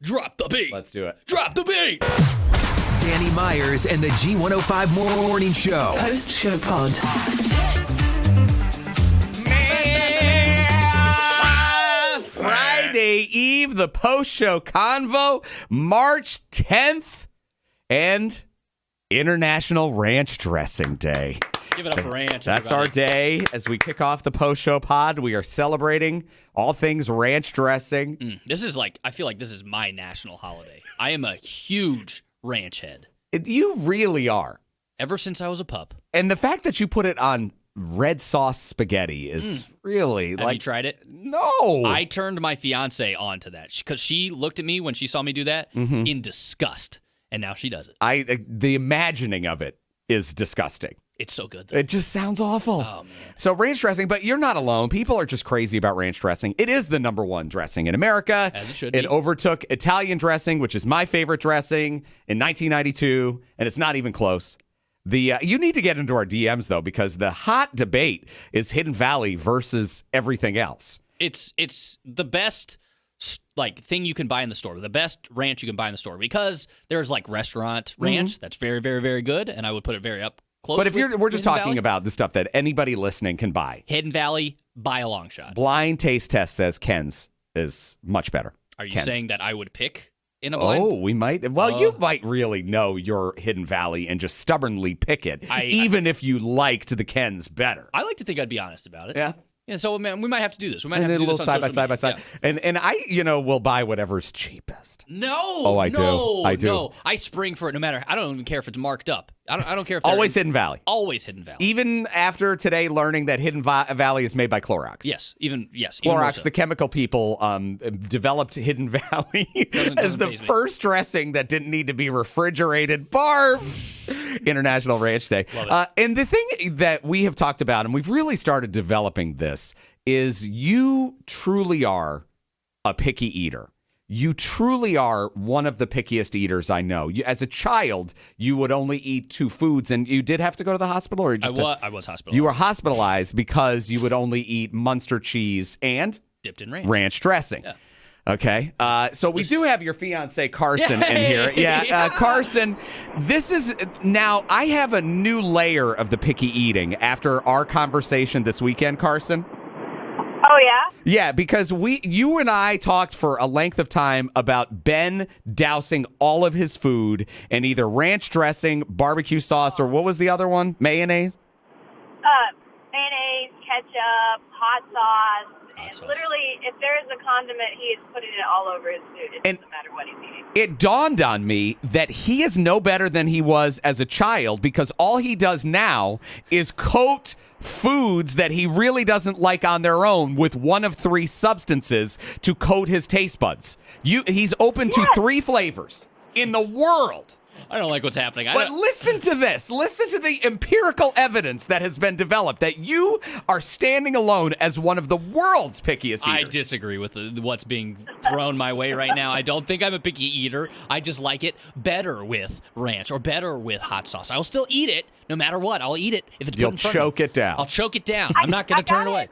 Drop the beat. Let's do it. Drop the beat. Danny Myers and the G105 Morning Show. Post-show pod. Friday Eve, the post-show convo, March 10th, and International Ranch Dressing Day. Give it up for ranch. That's everybody. our day. As we kick off the post-show pod, we are celebrating all things ranch dressing. This is I feel like this is my national holiday. I am a huge ranch head. You really are. Ever since I was a pup. And the fact that you put it on red sauce spaghetti is really Have you tried it? No. I turned my fiance on to that because she looked at me when she saw me do that in disgust, and now she does it. The imagining of it is disgusting. It's so good, though. It just sounds awful. Oh, man. So ranch dressing, but you're not alone. People are just crazy about ranch dressing. It is the number one dressing in America. As it should be. It overtook Italian dressing, which is my favorite dressing, in 1992, and it's not even close. You need to get into our DMs, though, because the hot debate is Hidden Valley versus everything else. It's the best thing you can buy in the store, the best ranch you can buy in the store, because there's restaurant ranch that's very, very, very good, and I would put it very up close. But if we're just Hidden talking Valley. about the stuff that anybody listening can buy. Hidden Valley by a long shot. Blind taste test says Ken's is much better. Are you Ken's. saying that I would pick in a blind? Oh, we might. Well, you might really know your Hidden Valley and just stubbornly pick it, even if you liked the Ken's better. I like to think I'd be honest about it. Yeah. Yeah, so man, we might have to do this. We might And have then to a do little this on side by social side by media. side. And I, will buy whatever's cheapest. No. Oh, I do. No, I do. No. I spring for it no matter. I don't even care if it's marked up. I don't care if they're Always Hidden Valley. Always Hidden Valley. Even after today learning that Hidden Valley is made by Clorox. Yes. Even more Clorox, so. the chemical people, developed Hidden Valley as doesn't the faze me. first dressing that didn't need to be refrigerated. Barf! International Ranch Day. Love And the thing that we have talked about, and we've really started developing this, is you truly are a picky eater. You truly are one of the pickiest eaters I know. As a child, you would only eat two foods, and you did have to go to the hospital, or just I was hospitalized. you were hospitalized because you would only eat Munster cheese and dipped in ranch. ranch dressing. Yeah. Okay, so we do have your fiance Carson in here. Yeah, Carson, this is now I have a new layer of the picky eating after our conversation this weekend, Carson. Oh, yeah? Yeah, because you and I talked for a length of time about Ben dousing all of his food in either ranch dressing, barbecue sauce, or what was the other one? Mayonnaise? Mayonnaise, ketchup, hot sauce. And sauce. literally, if there is a condiment, he is putting it all over his food. It And- doesn't matter what he's eating. It dawned on me that he is no better than he was as a child because all he does now is coat foods that he really doesn't like on their own with one of three substances to coat his taste buds. He's open to three flavors in the world. I don't like what's happening. But listen to this. Listen to the empirical evidence that has been developed that you are standing alone as one of the world's pickiest eaters. I disagree with what's being thrown my way right now. I don't think I'm a picky eater. I just like it better with ranch or better with hot sauce. I'll still eat it no matter what. I'll eat it if it's put You'll in front of me. choke it down. I'll choke it down. I'm not going to turn away.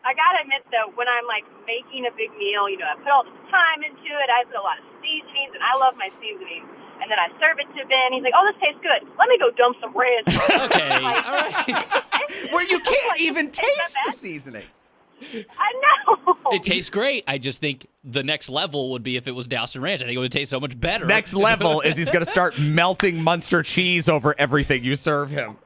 I gotta admit, though, when I'm making a big meal, I put all this time into it. I put a lot of seasonings, and I love my seasonings. And then I serve it to Ben. He's like, "Oh, this tastes good. Let me go dump some ranch." Okay, all right. Where you can't even taste the seasonings. I know. It tastes great. I just think the next level would be if it was doused in ranch. I think it would taste so much better. Next level is he's going to start melting Munster cheese over everything you serve him.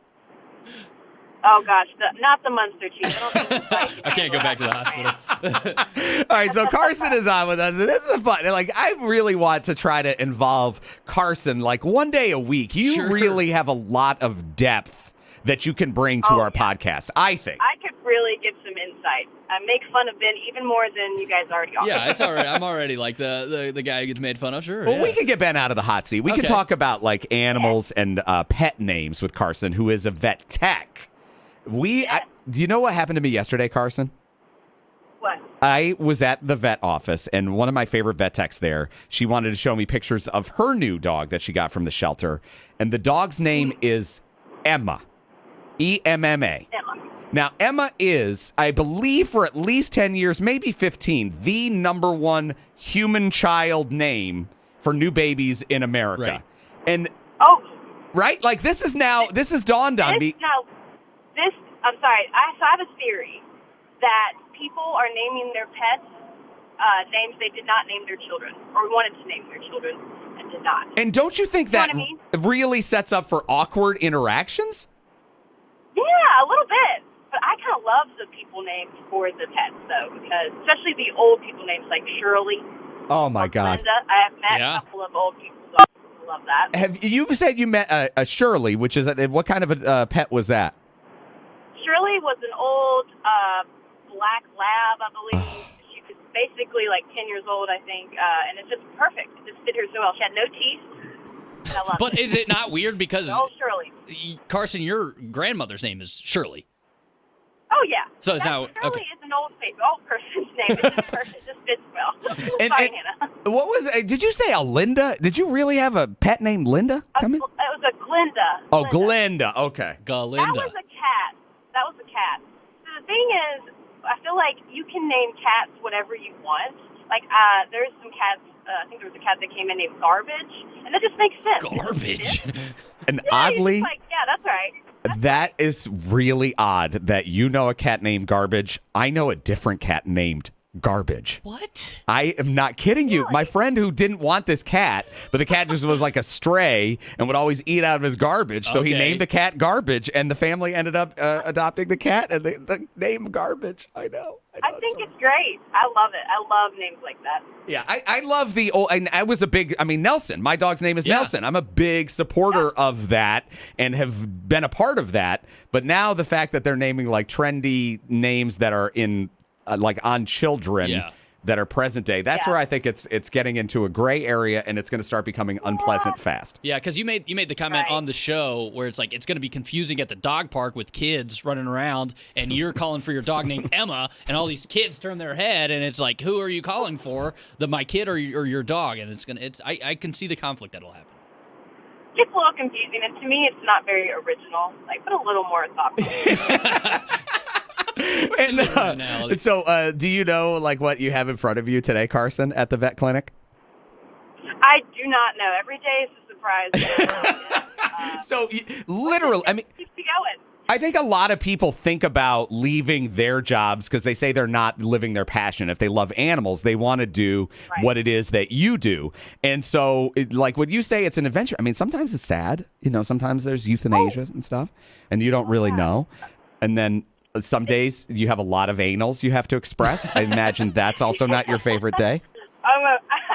Oh gosh, not the Munster cheese. I don't think it's I can't go back to the hospital. All right, so Carson is on with us. And this is fun. I really want to try to involve Carson one day a week. You Sure. really have a lot of depth that you can bring to our podcast, I think. I could really get some insight. I make fun of Ben even more than you guys already are. Yeah, it's all right. I'm already like the guy who gets made fun of. Sure. Well, yeah. we could get Ben out of the hot seat. We could Okay. talk about animals and pet names with Carson, who is a vet tech. Do you know what happened to me yesterday, Carson? What? I was at the vet office, and one of my favorite vet techs there, she wanted to show me pictures of her new dog that she got from the shelter, and the dog's name is Emma. E-M-M-A. Emma. Now, Emma is, I believe, for at least 10 years, maybe 15, the number one human child name for new babies in America. Right. And, Oh, right? Like, this has dawned on me. I'm sorry. So I have a theory that people are naming their pets names they did not name their children, or wanted to name their children and did not. And don't you think You know that what I mean? really sets up for awkward interactions? Yeah, a little bit. But I kind of love the people names for the pets, though, because especially the old people names like Shirley. Oh, my God. Linda. I have met Yeah. a couple of old people, so I love that. Have you said you met a Shirley, which is what kind of a pet was that? Shirley was an old black lab, I believe. She was basically like 10 years old, I think, and it's just perfect. It just fit her so well. She had no teeth. And I loved But it. is it not weird because Oh, Shirley. Carson, your grandmother's name is Shirley? Oh, yeah. So it's That not- Shirley okay. is an old person's name. It's just perfect. It just fits well. And- Sorry, and- Hannah. What was did you say a Linda? Did you really have a pet named Linda? Come in? It was a Glinda. Oh, Glinda. Okay. Galinda. That was a cat. So the thing is, I feel like you can name cats whatever you want. Like, there's some cats, I think there was a cat that came in named Garbage, and that just makes sense. Garbage. And Yeah, you're oddly, just like, yeah, that's right. that is really odd that you know a cat named Garbage. I know a different cat named Garbage. What? I am not kidding you. My friend who didn't want this cat, but the cat just was like a stray and would always eat out of his garbage. So he Okay. named the cat Garbage, and the family ended up adopting the cat and the name Garbage. I know. I think it's great. I love it. I love names like that. Yeah, I love the old, and I was a big, Nelson. My dog's name is Yeah. Nelson. I'm a big supporter of that and have been a part of that. But now the fact that they're naming like trendy names that are in, like on children Yeah. that are present day, that's Yeah. where I think it's getting into a gray area and it's going to start becoming unpleasant fast. Yeah, because you made the comment Right. on the show where it's like it's going to be confusing at the dog park with kids running around, and you're calling for your dog named Emma, and all these kids turn their head, and it's like, who are you calling for? My kid or your dog? And I can see the conflict that'll happen. It gets a little confusing, and to me, it's not very original. Like, put a little more thought. And Originality. so, do you know like what you have in front of you today, Carson, at the vet clinic? I do not know. Every day is a surprise. So, literally, I mean. Keep me going. I think a lot of people think about leaving their jobs because they say they're not living their passion. If they love animals, they want to do Right. what it is that you do. And so, like, would you say it's an adventure? I mean, sometimes it's sad. Sometimes there's euthanasia and stuff, and you don't really know. And then some days you have a lot of anals you have to express. I imagine that's also not your favorite day.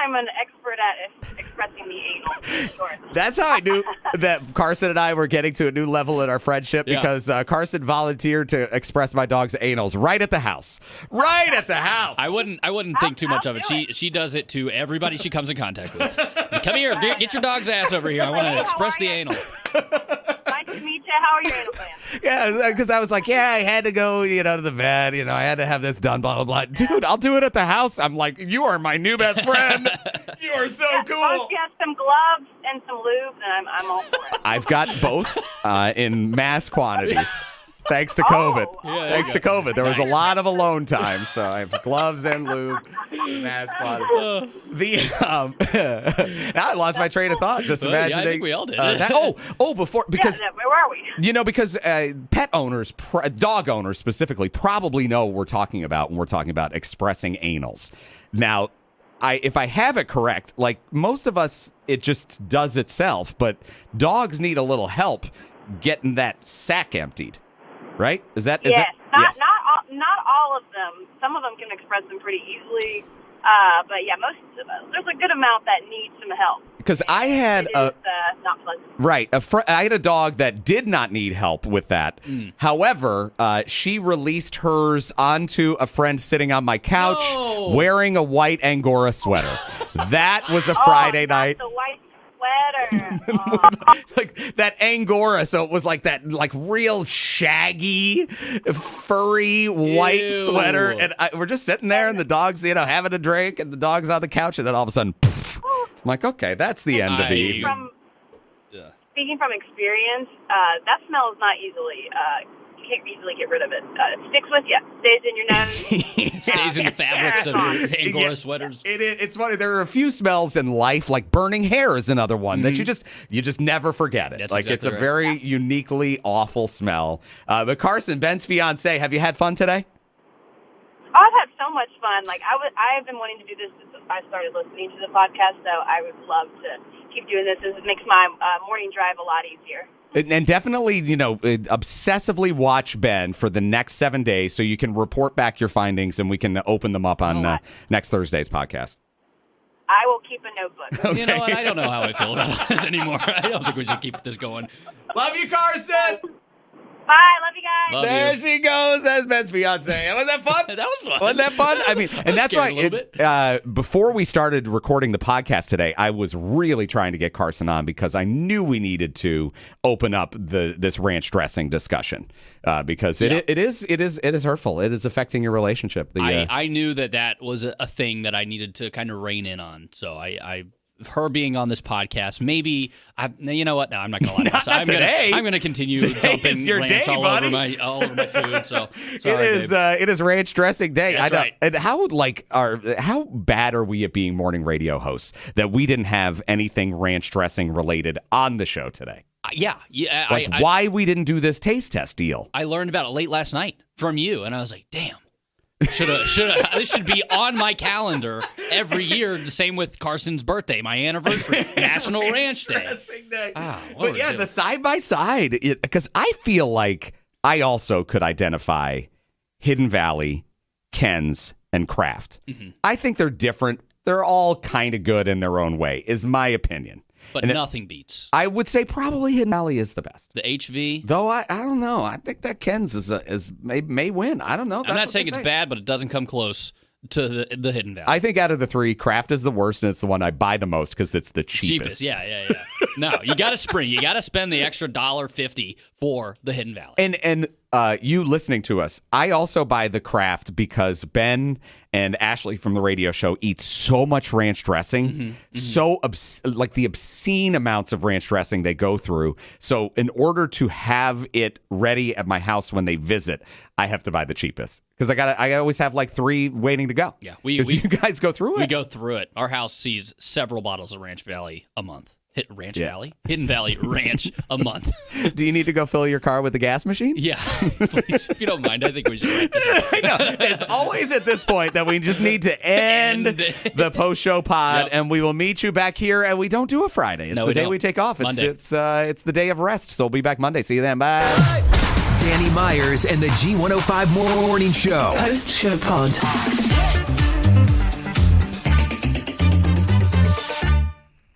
I'm an expert at expressing the anal. For sure. That's how I knew that Carson and I were getting to a new level in our friendship Yeah. because Carson volunteered to express my dog's anals right at the house. Right at the house. I wouldn't think too much of it. I'll do She does it to everybody she comes in contact with. Come here, get your dog's ass over here. I want to express the anal. Nice to meet you. How are your anal glands? Yeah, because I was like, I had to go, to the vet. I had to have this done, blah, blah, blah. Dude, I'll do it at the house. I'm like, you are my new best friend. You are so As long cool. as you have some gloves and some lube, then I'm all for it. I've got both in mass quantities. Thanks to Oh. COVID. Yeah, there Thanks you to go. COVID. There was a lot of alone time, so I have gloves and lube, mass quantities. Now I lost my train of thought. Just Well, yeah, I imagining. think we all did. Before because Yeah, where are we? because pet owners, dog owners specifically, probably know what we're talking about when we're talking about expressing anals. Now, if I have it correct, like most of us, it just does itself, but dogs need a little help getting that sack emptied, right? Is Yes, it? Yes. not all of them. Some of them can express them pretty easily. But yeah, there's a good amount that need some help. Because I had It is not pleasant. Right. I had a dog that did not need help with that. However, she released hers onto a friend sitting on my couch No. wearing a white Angora sweater. That was a Friday not night. The white sweater. Oh, Like that Angora, so it was like that, like real shaggy, furry white Ew. sweater, and we're just sitting there, and the dog's having a drink, and the dog's on the couch, and then all of a sudden, poof, I'm like, okay, that's the end of the evening. Speaking from experience, that smell is not easily You can't easily get rid of it. It sticks with you. Stays in your nose. It stays in the fabrics of your Angora sweaters. It's funny. There are a few smells in life, like burning hair is another one that you just never forget it. That's like exactly it's a right. very uniquely awful smell. But Carson, Ben's fiance, have you had fun today? Oh, I've had so much fun. Like I have been wanting to do this since I started listening to the podcast. So I would love to keep doing this. This makes my morning drive a lot easier. And definitely, obsessively watch Ben for the next 7 days so you can report back your findings and we can open them up on next Thursday's podcast. I will keep a notebook. You know what? I don't know how I feel about this anymore. I don't think we should keep this going. Love you, Carson. Bye. Love you guys. Love There you. she goes as Ben's fiance. Was that fun? That was fun. Wasn't that fun? I mean, and that's why scared a little before we started recording the podcast today, I was really trying to get Carson on because I knew we needed to open up this ranch dressing discussion because it is hurtful. It is affecting your relationship. I knew that was a thing that I needed to kind of rein in on. So I her being on this podcast, maybe you know what? No, I'm not going to lie. Not today. I'm going to continue Today dumping is your ranch day, all buddy. over my food. So sorry, it is ranch dressing day. That's I know. right. And how bad are we at being morning radio hosts that we didn't have anything ranch dressing related on the show today? Yeah. Like why we didn't do this taste test deal? I learned about it late last night from you, and I was like, damn. This should be on my calendar every year. The same with Carson's birthday, my anniversary, National Ranch Day. But yeah, the side by side, because I feel like I also could identify Hidden Valley, Ken's, and Kraft. Mm-hmm. I think they're different. They're all kind of good in their own way, is my opinion. But nothing beats I would say probably Hidden Valley is the best. the HV. Though I don't know. I think that Ken's may win. I don't know. I'm not saying it's bad, but it doesn't come close to the Hidden Valley. I think out of the three, Kraft is the worst, and it's the one I buy the most because it's the cheapest. Yeah. No, you got to spring. You got to spend the extra $1.50 for the Hidden Valley. And you listening to us, I also buy the Kraft because Ben and Ashley from the radio show eat so much ranch dressing, so like the obscene amounts of ranch dressing they go through. So in order to have it ready at my house when they visit, I have to buy the cheapest because I always have like 3 waiting to go. Yeah, because you guys go through it. We go through it. Our house sees several bottles of Ranch Valley a month. Hidden Valley Ranch a month. Do you need to go fill your car with the gas machine? Yeah, please, if you don't mind, I think we should wrap this up. I know. It's always at this point that we just need to end the post-show pod, and we will meet you back here. And we don't do a Friday. It's the day we take off. Monday. It's the day of rest. So we'll be back Monday. See you then. Bye. Danny Myers and the G105 Morning Show. Post Show Pod.